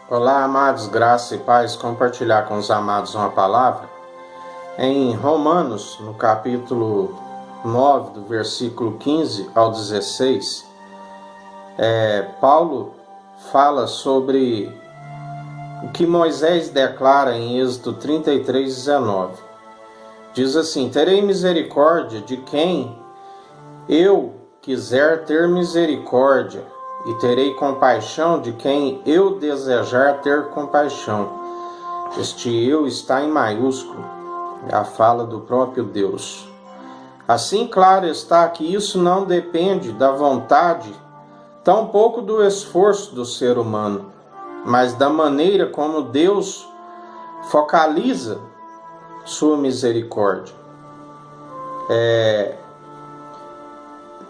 Olá, amados, graça e paz, compartilhar com os amados uma palavra. Em Romanos, no capítulo 9, do versículo 15 ao 16, Paulo fala sobre o que Moisés declara em Êxodo 33, 19. Diz assim: terei misericórdia de quem eu quiser ter misericórdia, e terei compaixão de quem eu desejar ter compaixão. Este eu está em maiúsculo, é a fala do próprio Deus. Assim, claro está que isso não depende da vontade, tampouco do esforço do ser humano, mas da maneira como Deus focaliza sua misericórdia.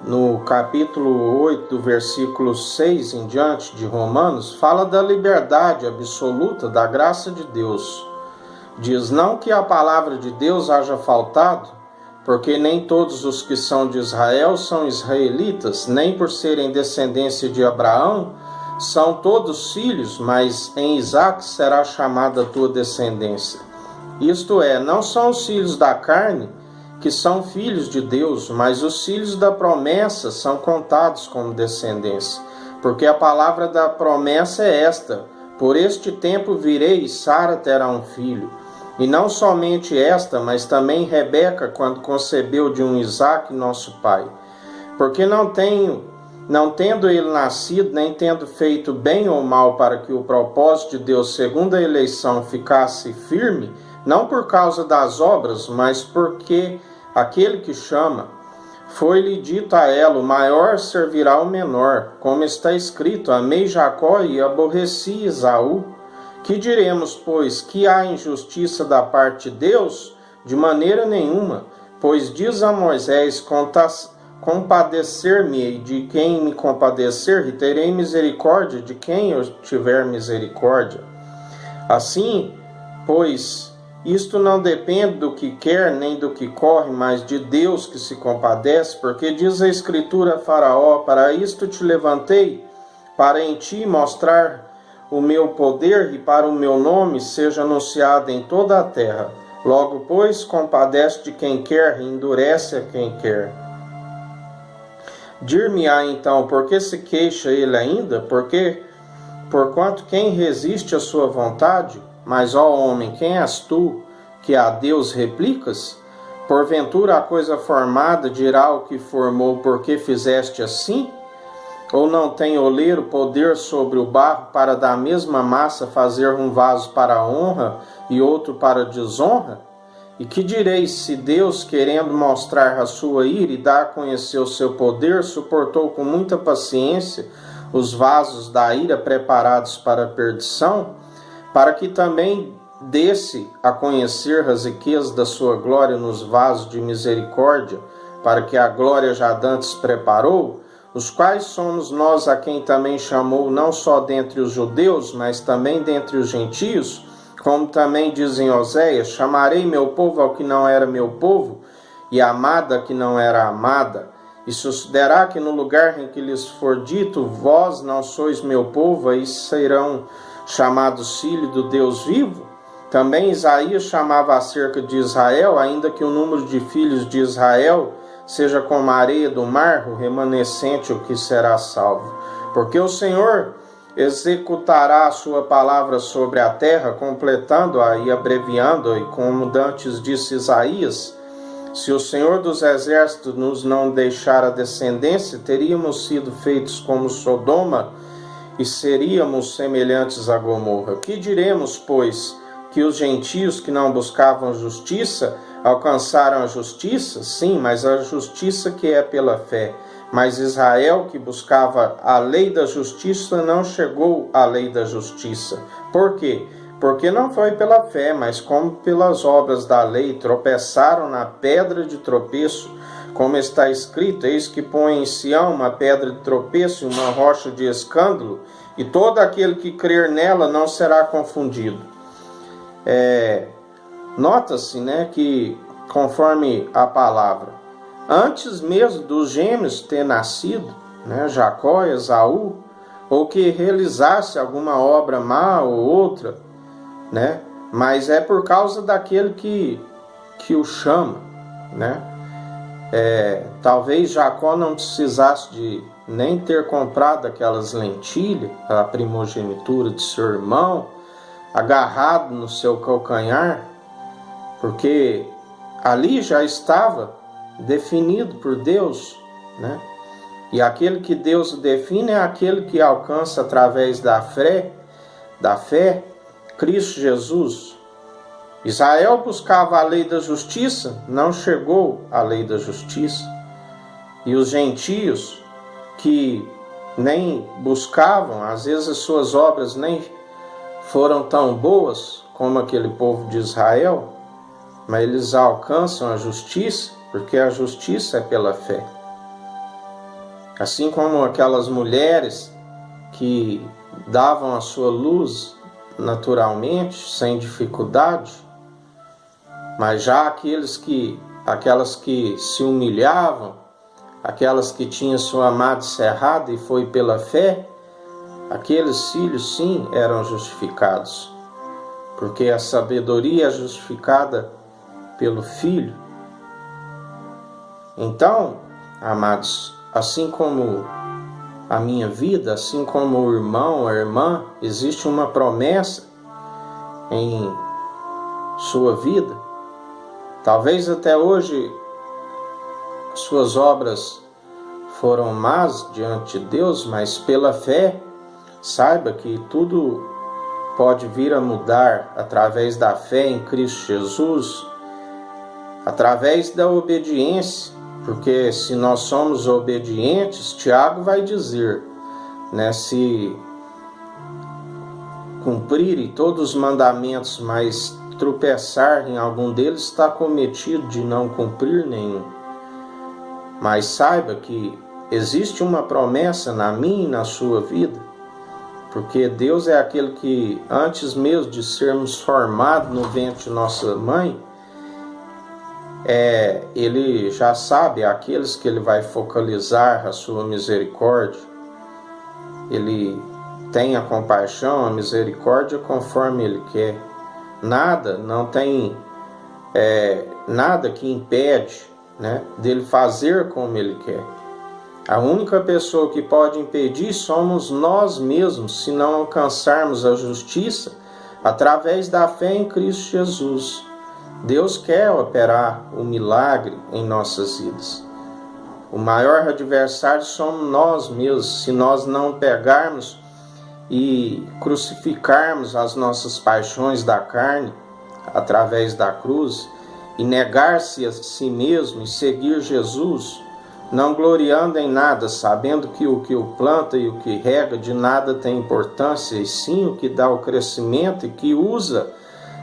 No capítulo 8, do versículo 6 em diante de Romanos, fala da liberdade absoluta da graça de Deus. Diz: não que a palavra de Deus haja faltado, porque nem todos os que são de Israel são israelitas, nem por serem descendência de Abraão são todos filhos, mas em Isaque será chamada a tua descendência. Isto é, não são os filhos da carne que são filhos de Deus, mas os filhos da promessa são contados como descendência. Porque a palavra da promessa é esta: por este tempo virei e Sara terá um filho. E não somente esta, mas também Rebeca, quando concebeu de um Isaque, nosso pai. Porque não tendo ele nascido, nem tendo feito bem ou mal para que o propósito de Deus segundo a eleição ficasse firme, não por causa das obras, mas porque aquele que chama, foi-lhe dito a ela: o maior servirá ao menor, como está escrito: amei Jacó e aborreci Esaú. Que diremos, pois, que há injustiça da parte de Deus? De maneira nenhuma, pois diz a Moisés: compadecer-me de quem me compadecer, e terei misericórdia de quem eu tiver misericórdia. Assim, pois, isto não depende do que quer nem do que corre, mas de Deus que se compadece, porque diz a Escritura a Faraó: para isto te levantei, para em ti mostrar o meu poder e para o meu nome seja anunciado em toda a terra. Logo, pois, compadece de quem quer e endurece a quem quer. Dir-me-á então, por que se queixa ele ainda? Porquanto quem resiste à sua vontade? Mas, ó homem, quem és tu, que a Deus replicas? Porventura a coisa formada dirá o que formou: por que fizeste assim? Ou não tem oleiro poder sobre o barro para da mesma massa fazer um vaso para a honra e outro para a desonra? E que direis se Deus, querendo mostrar a sua ira e dar a conhecer o seu poder, suportou com muita paciência os vasos da ira preparados para a perdição, para que também desse a conhecer as riquezas da sua glória nos vasos de misericórdia, para que a glória já dantes preparou, os quais somos nós a quem também chamou não só dentre os judeus, mas também dentre os gentios, como também diz em Oséias: chamarei meu povo ao que não era meu povo, e amada que não era amada. E sucederá que no lugar em que lhes for dito: vós não sois meu povo, aí serão chamados filhos do Deus vivo. Também Isaías chamava acerca de Israel, ainda que o número de filhos de Israel seja como a areia do mar, o remanescente o que será salvo. Porque o Senhor executará a sua palavra sobre a terra, completando-a e abreviando-a, e como dantes disse Isaías: se o Senhor dos exércitos nos não deixar a descendência, teríamos sido feitos como Sodoma e seríamos semelhantes a Gomorra. Que diremos, pois? Que os gentios que não buscavam justiça alcançaram a justiça? Sim, mas a justiça que é pela fé. Mas Israel, que buscava a lei da justiça, não chegou à lei da justiça. Por quê? Porque não foi pela fé, mas como pelas obras da lei, tropeçaram na pedra de tropeço, como está escrito: eis que põe em Sião uma pedra de tropeço e uma rocha de escândalo, e todo aquele que crer nela não será confundido. Nota-se, que conforme a palavra, antes mesmo dos gêmeos ter nascido, Jacó e Esaú, ou que realizasse alguma obra má ou outra, né? Mas é por causa daquele que o chama, né? Talvez Jacó não precisasse de nem ter comprado aquelas lentilhas, a primogenitura de seu irmão, agarrado no seu calcanhar, porque ali já estava definido por Deus, né? E aquele que Deus define é aquele que alcança através da fé, Cristo Jesus. Israel buscava a lei da justiça, não chegou à lei da justiça. E os gentios que nem buscavam, às vezes as suas obras nem foram tão boas como aquele povo de Israel, mas eles alcançam a justiça, porque a justiça é pela fé. Assim como aquelas mulheres que davam a sua luz naturalmente, sem dificuldade, mas já aquelas que se humilhavam, aquelas que tinham sua amada cerrada e foi pela fé, aqueles filhos sim eram justificados, porque a sabedoria é justificada pelo Filho. Então, amados, assim como a minha vida, assim como o irmão, a irmã, existe uma promessa em sua vida. Talvez até hoje suas obras foram más diante de Deus, mas pela fé, saiba que tudo pode vir a mudar através da fé em Cristo Jesus, através da obediência, porque se nós somos obedientes, Tiago vai dizer, né, se cumprirem todos os mandamentos, mas tropeçar em algum deles, está cometido de não cumprir nenhum. Mas saiba que existe uma promessa na minha e na sua vida, porque Deus é aquele que, antes mesmo de sermos formados no ventre de nossa mãe, Ele já sabe aqueles que Ele vai focalizar a sua misericórdia. Ele tem a compaixão, a misericórdia conforme Ele quer. Não tem nada que impede, né, dele fazer como Ele quer. A única pessoa que pode impedir somos nós mesmos, se não alcançarmos a justiça através da fé em Cristo Jesus. Deus quer operar o milagre em nossas vidas. O maior adversário somos nós mesmos, se nós não pegarmos e crucificarmos as nossas paixões da carne através da cruz e negar-se a si mesmo e seguir Jesus, não gloriando em nada, sabendo que o planta e o que rega de nada tem importância, e sim o que dá o crescimento e que usa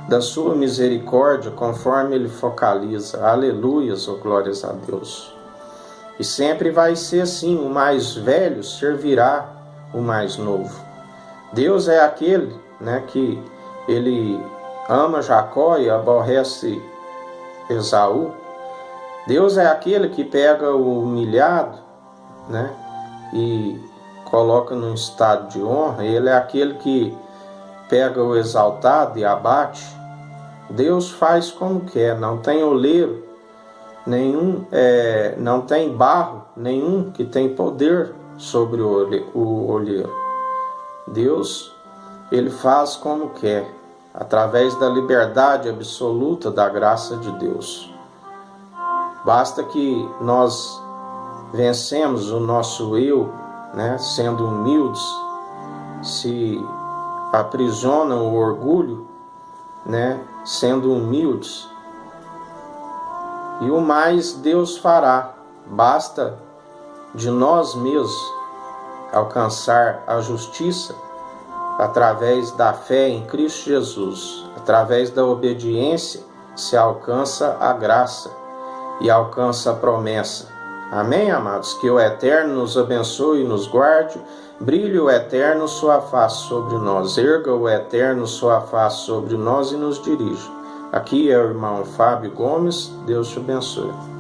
da sua misericórdia conforme Ele focaliza. Aleluias, ou glórias a Deus. E sempre vai ser assim, o mais velho servirá o mais novo. Deus é aquele, né, que Ele ama Jacó e aborrece Esaú. Deus é aquele que pega o humilhado, né, e coloca num estado de honra. Ele é aquele que pega o exaltado e abate. Deus faz como quer, não tem oleiro nenhum, não tem barro nenhum que tem poder sobre o olheiro. Deus, Ele faz como quer, através da liberdade absoluta da graça de Deus. Basta que nós vencemos o nosso eu, né, sendo humildes, se aprisiona o orgulho, né, sendo humildes, e o mais Deus fará. Basta de nós mesmos alcançar a justiça através da fé em Cristo Jesus. Através da obediência se alcança a graça e alcança a promessa. Amém, amados? Que o Eterno nos abençoe e nos guarde. Brilhe o Eterno sua face sobre nós. Erga o Eterno sua face sobre nós e nos dirija. Aqui é o irmão Fábio Gomes. Deus te abençoe.